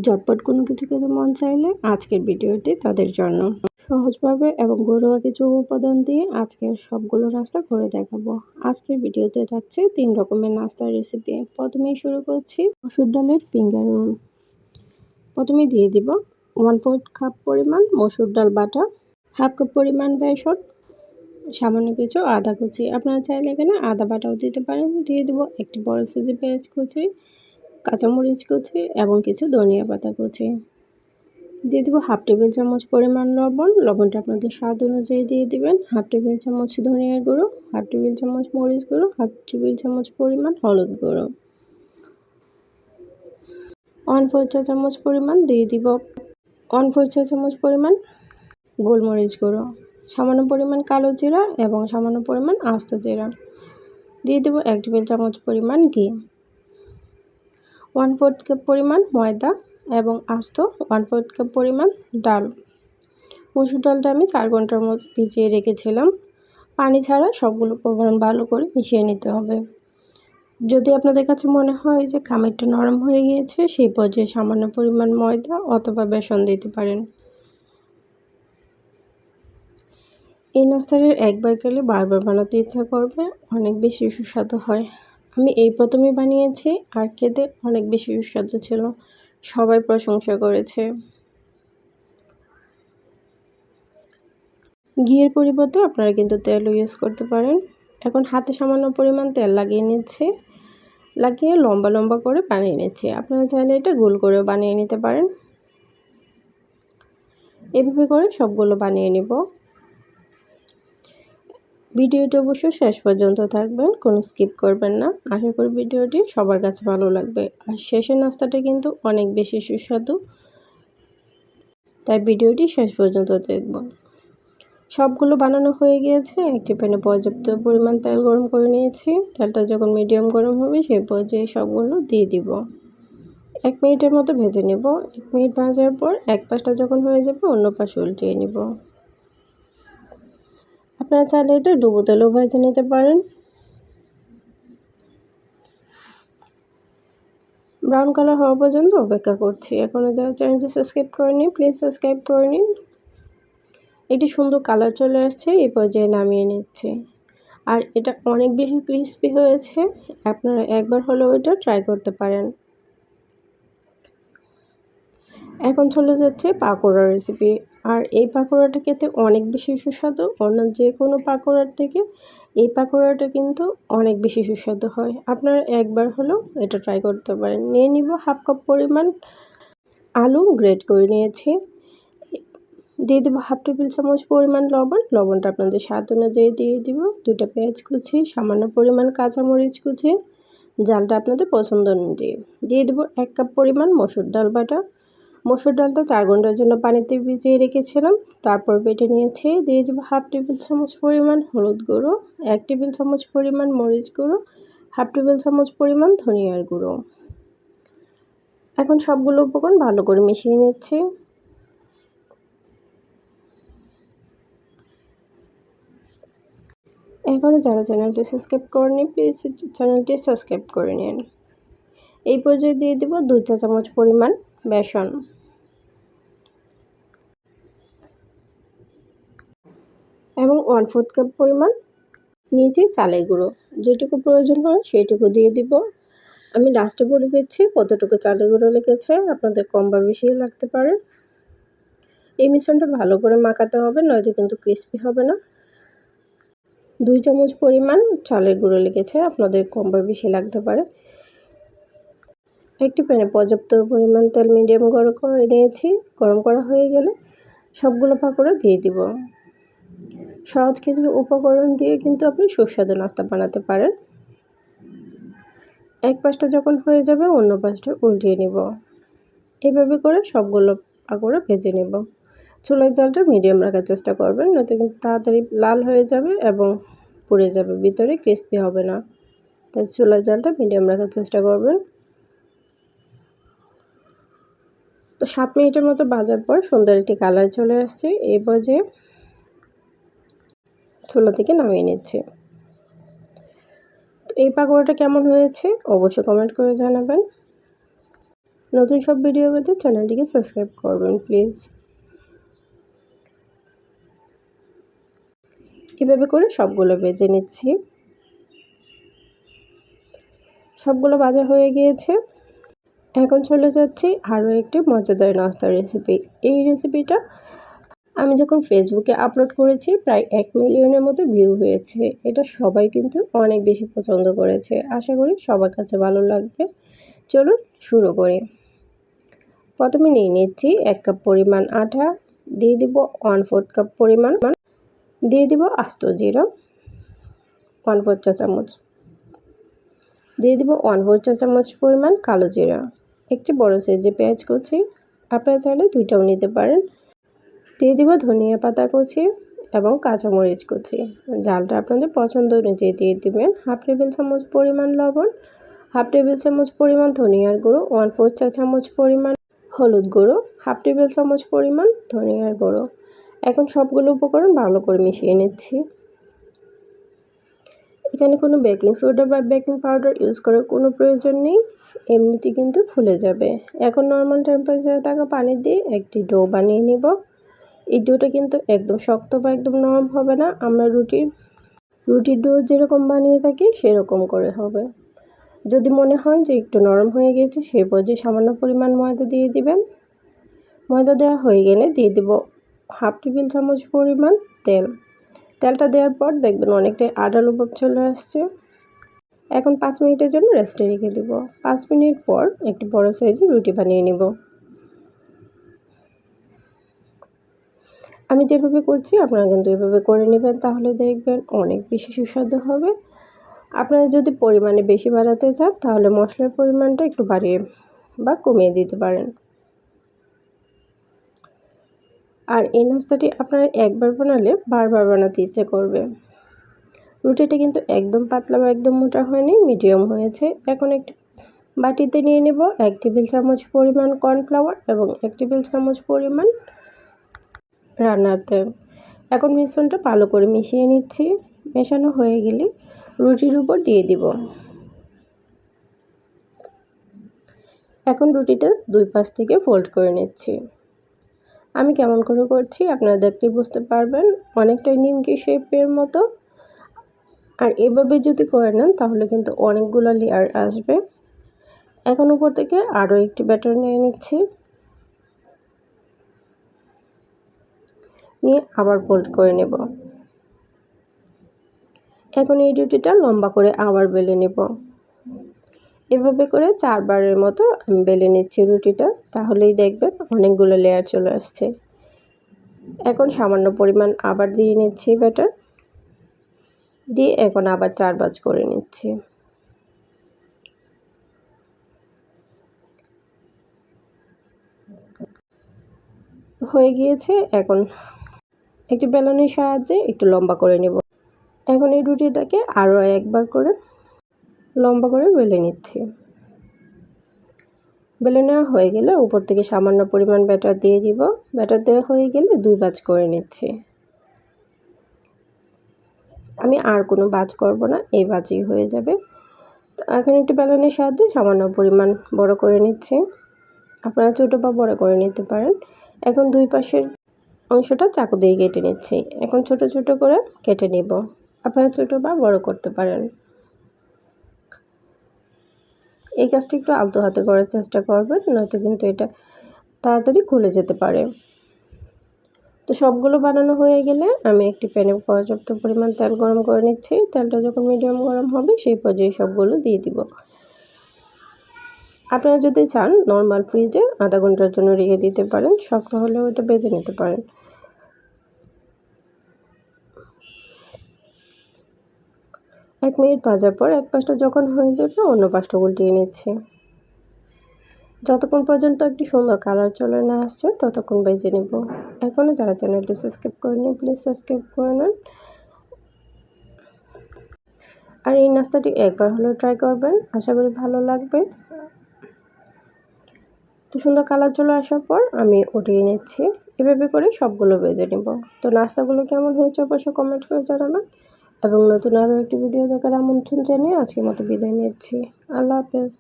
ঝটপট কোনো কিছু খেতে মন চাইলে আজকের ভিডিওটি তাদের জন্য। সহজভাবে এবং ঘরোয়া কিছু উপাদান দিয়ে আজকের সবগুলো নাস্তা করে দেখাবো। আজকের ভিডিওতে থাকছে 3 রকমের নাস্তার রেসিপি। প্রথমেই শুরু করছি মসুর ডালের ফিঙ্গার রোল। প্রথমে দিয়ে দিব 1/4 কাপ পরিমাণ মসুর ডাল বাটা, হাফ কাপ পরিমাণ বেসন, সামান্য কিছু আদা কুচি। আপনারা চাইলে এখানে আদা বাটাও দিতে পারেন। দিয়ে দেবো একটি বড় সাইজের পেঁয়াজ কুচি, কাঁচামরিচ কুচি এবং কিছু ধনিয়া পাতা কুচি। দিয়ে দেবো হাফ টেবিল চামচ পরিমাণ লবণ। লবণটা আপনাদের স্বাদ অনুযায়ী দিয়ে দিবেন। হাফ টেবিল চামচ ধনিয়ার গুঁড়ো, হাফ টেবিল চামচ মরিচ গুঁড়ো, হাফ টেবিল চামচ পরিমাণ হলুদ গুঁড়ো, 1/4 চা চামচ পরিমাণ দিয়ে দিব 1/4 চা চামচ পরিমাণ গোলমরিচ গুঁড়ো, সামান্য পরিমাণ কালো জিরা এবং সামান্য পরিমাণ আস্ত জিরা। দিয়ে দেবো 1 টেবিল চামচ পরিমাণ ঘি, 1/4 কাপ পরিমাণ ময়দা এবং আস্ত 1/4 কাপ পরিমাণ ডাল। মসুর ডালটা আমি 4 ঘন্টার মতো ভিজিয়ে রেখেছিলাম। পানি ছাড়া সবগুলো উপকরণ ভালো করে মিশিয়ে নিতে হবে। যদি আপনাদের কাছে মনে হয় যে খামিরটা নরম হয়ে গিয়েছে, সেই পর্যায়ে সামান্য পরিমাণ ময়দা অথবা বেসন দিতে পারেন। এই নাস্তাটা একবার খেলে বারবার বানাতে ইচ্ছা করবে, অনেক বেশি সুস্বাদু হয়। আমি এই প্রথমেই বানিয়েছি আর খেতে অনেক বেশি সুস্বাদু ছিল, সবাই প্রশংসা করেছে। ঘিয়ের পরিবর্তে আপনারা কিন্তু তেলও ইউজ করতে পারেন। এখন হাতে সামান্য পরিমাণ তেল লাগিয়ে নিচ্ছি, লাগিয়ে লম্বা লম্বা করে বানিয়ে নিচ্ছি। আপনারা চাইলে এটা গোল করেও বানিয়ে নিতে পারেন। এভাবে করে সবগুলো বানিয়ে নিব। ভিডিওটি অবশ্যই শেষ পর্যন্ত থাকবেন, কোনো স্কিপ করবেন না। আশা করি ভিডিওটি সবার কাছে ভালো লাগবে। আর শেষের নাস্তাটা কিন্তু অনেক বেশি সুস্বাদু, তাই ভিডিওটি শেষ পর্যন্ত দেখব। সবগুলো বানানো হয়ে গিয়েছে। একটি প্যানে পর্যাপ্ত পরিমাণ তেল গরম করে নিয়েছি। তেলটা যখন মিডিয়াম গরম হবে সেই পর্যায়ে সবগুলো দিয়ে দিব। 1 মিনিটের মতো ভেজে নেব। 1 মিনিট ভাজার পর এক পাশটা যখন হয়ে যাবে অন্য পাশে উল্টিয়ে নেব। আপনারা চাইলে এটা ডুবো তেলেও ভেজে নিতে পারেন। ব্রাউন কালার হওয়া পর্যন্ত অপেক্ষা করছি। এখনও যারা চ্যানেলটি সাবস্ক্রাইব করেনি প্লিজ সাবস্ক্রাইব করে নিন। একটি সুন্দর কালার চলে আসছে, এই পর্যায়ে নামিয়ে নিচ্ছে। আর এটা অনেক বেশি ক্রিস্পি হয়েছে, আপনারা একবার হলেও এটা ট্রাই করতে পারেন। এখন চলে যাচ্ছে পাকোড়া রেসিপি। আর এই পাকোড়াটা খেতে অনেক বেশি সুস্বাদু, অন্য যে কোনো পাকোড়ার থেকে এই পাকোড়াটা কিন্তু অনেক বেশি সুস্বাদু হয়। আপনারা একবার হলেও এটা ট্রাই করতে পারেন। নিয়ে নিব হাফ কাপ পরিমাণ আলু গ্রেট করে নিয়েছি। দিয়ে দেবো হাফ টেবিল চামচ পরিমাণ লবণ। লবণটা আপনাদের স্বাদ অনুযায়ী দিয়ে দিব। 2টা পেঁয়াজ কুচি, সামান্য পরিমাণ কাঁচামরিচ কুচি, ঝালটা আপনাদের পছন্দ অনুযায়ী। দিয়ে দেবো 1 কাপ পরিমাণ মসুর ডাল বাটা। মসুর ডালটা 4 ঘন্টার জন্য পানিতে ভিজিয়ে রেখেছিলাম, তারপর বেটে নিয়েছি। দিয়ে দেবো হাফ টেবিল চামচ পরিমাণ হলুদ গুঁড়ো, 1 টেবিল চামচ পরিমাণ মরিচ গুঁড়ো, হাফ টেবিল চামচ পরিমাণ ধনিয়ার গুঁড়ো। এখন সবগুলো উপকরণ ভালো করে মিশিয়ে নিচ্ছি। এখনও যারা চ্যানেলটি সাবস্ক্রাইব করেনি প্লিজ চ্যানেলটি সাবস্ক্রাইব করে নিন। এই পর্যায়ে দিয়ে দেব 2 চা চামচ পরিমাণ বেসন এবং 1/4 কাপ পরিমাণ নিয়েছি চালের গুঁড়ো। যেটুকু প্রয়োজন হয় সেইটুকু দিয়ে দিব। আমি লাস্টে বলে দিচ্ছি কতটুকু চালের গুঁড়ো লেগেছে, আপনাদের কম বা বেশি লাগতে পারে। এই মিশ্রণটা ভালো করে মাখাতে হবে, নয়তো কিন্তু ক্রিস্পি হবে না। 2 চামচ পরিমাণ চালের গুঁড়ো লেগেছে, আপনাদের কম বা বেশি লাগতে পারে। একটি প্যানে পর্যাপ্ত পরিমাণ তেল মিডিয়াম গরম করে নিয়েছি। গরম করা হয়ে গেলে সবগুলো পাকোড়া দিয়ে দিব। সহজ কিছু উপকরণ দিয়ে কিন্তু আপনি সুস্বাদু নাস্তা বানাতে পারেন। এক পাশটা যখন হয়ে যাবে অন্য পাশটা উল্টিয়ে নিব। এভাবে করে সবগুলো পাকোড়া ভেজে নেব। চুলার জালটা মিডিয়াম রাখার চেষ্টা করবেন, নয়তো কিন্তু তাড়াতাড়ি লাল হয়ে যাবে এবং পুড়ে যাবে, ভিতরে ক্রিস্পি হবে না। তাই চুলার জালটা মিডিয়াম রাখার চেষ্টা করবেন। তো 7 মিনিটের মতো ভাজার পর সুন্দর একটি কালার চলে আসছে। এই পর্যায়ে চুলা থেকে নামিয়ে নিচ্ছে। তো এই পাকোড়াটা কেমন হয়েছে অবশ্যই কমেন্ট করে জানাবেন। নতুন সব ভিডিও পেতে চ্যানেলটিকে সাবস্ক্রাইব করবেন প্লিজ। এভাবে করে সবগুলো ভেজে নিচ্ছি। সবগুলো ভাজা হয়ে গিয়েছে। এখন চলে যাচ্ছি আরও একটি মজাদার নাস্তার রেসিপি। এই রেসিপিটা আমি যখন ফেসবুকে আপলোড করেছি প্রায় 1 মিলিয়নের মতো ভিউ হয়েছে। এটা সবাই কিন্তু অনেক বেশি পছন্দ করেছে। আশা করি সবার কাছে ভালো লাগবে। চলুন শুরু করি। প্রথমে নিয়ে নিচ্ছি 1 কাপ পরিমাণ আটা, দিয়ে দিব 1/4 কাপ পরিমাণ, দিয়ে দিব আস্ত জিরা 1/4 চা চামচ, দিয়ে দিব 1/4 চা চামচ পরিমাণ কালো জিরা, একটি বড় সাইজের পেঁয়াজ কুচি, আপনারা চাইলে 2টাও নিতে পারেন, দিয়ে দিব ধনিয়া পাতা কুচি এবং কাঁচামরিচ কুচি। ঝালটা আপনাদের পছন্দ অনুযায়ী দিয়ে দিবেন। 1/2 টেবিল চামচ পরিমাণ লবণ, 1/2 টেবিল চামচ পরিমাণ ধনিয়ার গুঁড়ো, 1/4 চা চামচ পরিমাণ হলুদ গুঁড়ো, 1/2 টেবিল চামচ পরিমাণ ধনিয়ার গুঁড়ো। এখন সবগুলো উপকরণ ভালো করে মিশিয়ে নিচ্ছি। এখানে কোনো বেকিং সোডা বা বেকিং পাউডার ইউজ করার কোনো প্রয়োজন নেই, এমনিতে কিন্তু ফুলে যাবে। এখন নর্মাল টেম্পারেচারে থাকা পানি দিয়ে একটি ডো বানিয়ে নিব। এই ডোটা কিন্তু একদম শক্ত বা একদম নরম হবে না, আমরা রুটির ডো যেরকম বানিয়ে থাকি সেরকম করে হবে। যদি মনে হয় যে একটু নরম হয়ে গেছে সেই পর্যায়ে সামান্য পরিমাণ ময়দা দিয়ে দিবেন। ময়দা দেওয়া হয়ে গেলে দিয়ে দিব 1/2 টেবিল চামচ পরিমাণ তেল। তেলটা দেওয়ার পর দেখবেন অনেকটাই আঠালো ভাব চলে আসছে। এখন 5 মিনিটের জন্য রেস্টে রেখে দিব। 5 মিনিট পর একটি বড় সাইজের রুটি বানিয়ে নিব। আমি যেভাবে করছি আপনারা কিন্তু এভাবে করে নেবেন, তাহলে দেখবেন অনেক বেশি সুস্বাদু হবে। আপনারা যদি পরিমাণে বেশি বাড়াতে চান তাহলে মশলার পরিমাণটা একটু বাড়িয়ে বা কমিয়ে দিতে পারেন। আর এই নাস্তাটি আপনারা একবার বানালে বারবার বানাতে ইচ্ছে করবে। রুটিটা কিন্তু একদম পাতলা বা একদম মোটা হয়নি, মিডিয়াম হয়েছে। এখন একটি বাটিতে নিয়ে নেব 1 টেবিল চামচ পরিমাণ কর্নফ্লাওয়ার এবং 1 টেবিল চামচ পরিমাণ রান্নার তেল। এখন মিশ্রণটা ভালো করে মিশিয়ে নিচ্ছি। মেশানো হয়ে গেলে রুটির উপর দিয়ে দিব। এখন রুটিটা 2 পাশ থেকে ফোল্ড করে নিচ্ছি। আমি কেমন করে করছি আপনারা দেখলেই বুঝতে পারবেন, অনেকটাই নিমকি শেপের মতো। আর এভাবে যদি করে নেন তাহলে কিন্তু অনেকগুলো লেয়ার আসবে। এখন উপর থেকে আরও একটি ব্যাটার নিয়ে নিচ্ছি, নিয়ে আবার ফোল্ড করে নেব। এখন এই রুটিটা লম্বা করে আবার বেলে নেব। এভাবে করে 4 বারের মতো আমি বেলে নিচ্ছি রুটিটা, তাহলেই দেখবেন অনেকগুলো লেয়ার চলে আসছে। এখন সামান্য পরিমাণ আবার দিয়ে নিচ্ছি ব্যাটার, দিয়ে এখন আবার 4 ভাঁজ করে নিচ্ছি। হয়ে গিয়েছে। এখন একটি বেলনের সাহায্যে একটু লম্বা করে নেব। এখন এই রুটিটাকে আরও একবার করে লম্বা করে বেলে নিচ্ছি। বেলে নেওয়া হয়ে গেলে উপর থেকে সামান্য পরিমাণ ব্যাটার দিয়ে দিব। ব্যাটার দেওয়া হয়ে গেলে 2 ভাঁজ করে নিচ্ছি। আমি আর কোনো ভাঁজ করব না, এই ভাঁজই হয়ে যাবে। তো এখন একটি বেলনের সাহায্যে সামান্য পরিমাণ বড় করে নিচ্ছি। আপনারা ছোটো বা বড় করে নিতে পারেন। এখন 2 পাশের অংশটা চাকু দিয়ে কেটে নিচ্ছি। এখন ছোট ছোট করে কেটে নিব। আপনারা ছোটো বা বড় করতে পারেন। এই কাজটি একটু আলতো হাতে করার চেষ্টা করবেন, নয়তো কিন্তু এটা তাড়াতাড়ি খুলে যেতে পারে। তো সবগুলো বানানো হয়ে গেলে আমি একটি প্যানে পর্যাপ্ত পরিমাণ তেল গরম করে নিচ্ছি। তেলটা যখন মিডিয়াম গরম হবে সেই পর্যায়ে সবগুলো দিয়ে দিব। আপনারা যদি চান নর্মাল ফ্রিজে আধা ঘন্টার জন্য রেখে দিতে পারেন, শক্ত হলেও এটা ভেজে নিতে পারেন। 1 মিনিট ভাজার পর এক পাশটা যখন হয়ে যাবে অন্য পাশটা উল্টিয়ে নিচ্ছি। যতক্ষণ পর্যন্ত একটি সুন্দর কালার চলে না আসছে ততক্ষণ ভেজে নেব। এখনও যারা চ্যানেলটি সাবস্ক্রাইব করেনি প্লিজ সাবস্ক্রাইব করে নেন। আর এই নাস্তাটি একবার হলেও ট্রাই করবেন, আশা করি ভালো লাগবে। তো সুন্দর কালার চলে আসার পর আমি উঠিয়ে নিচ্ছি। এভাবে করে সবগুলো ভেজে নেব। তো নাস্তাগুলো কেমন হয়েছে অবশ্যই কমেন্ট করে জানাবেন, এবং নতুন আরও একটি ভিডিও দেখার আমন্ত্রণ জানিয়ে আজকের মতো বিদায় নিচ্ছি। আল্লাহ হাফেজ।